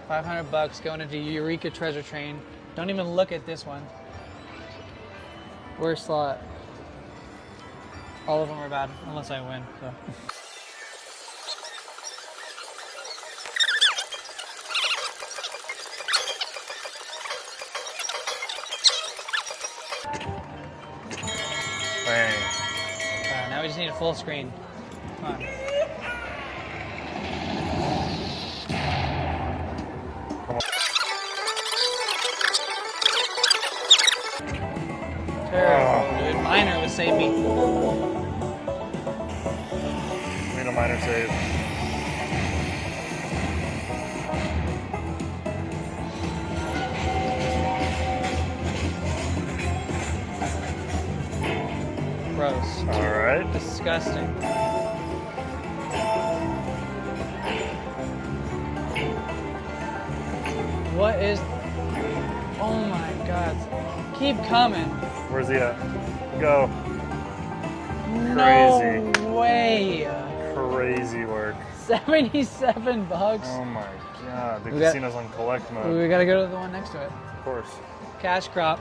$500 going into Eureka treasure train. Don't even look at this one. Worst slot. All of them are bad, unless I win. So. Bang. Now we just need a full screen. Come on. Terrible, dude. Minor would save me. Need a minor save. Gross. All right. Disgusting. What is... Oh my god. Keep coming. Where's he at? Go. No way. Crazy work. $77. Oh my god. The We got- casino's on collect mode. We gotta go to the one next to it. Of course. Cash crop.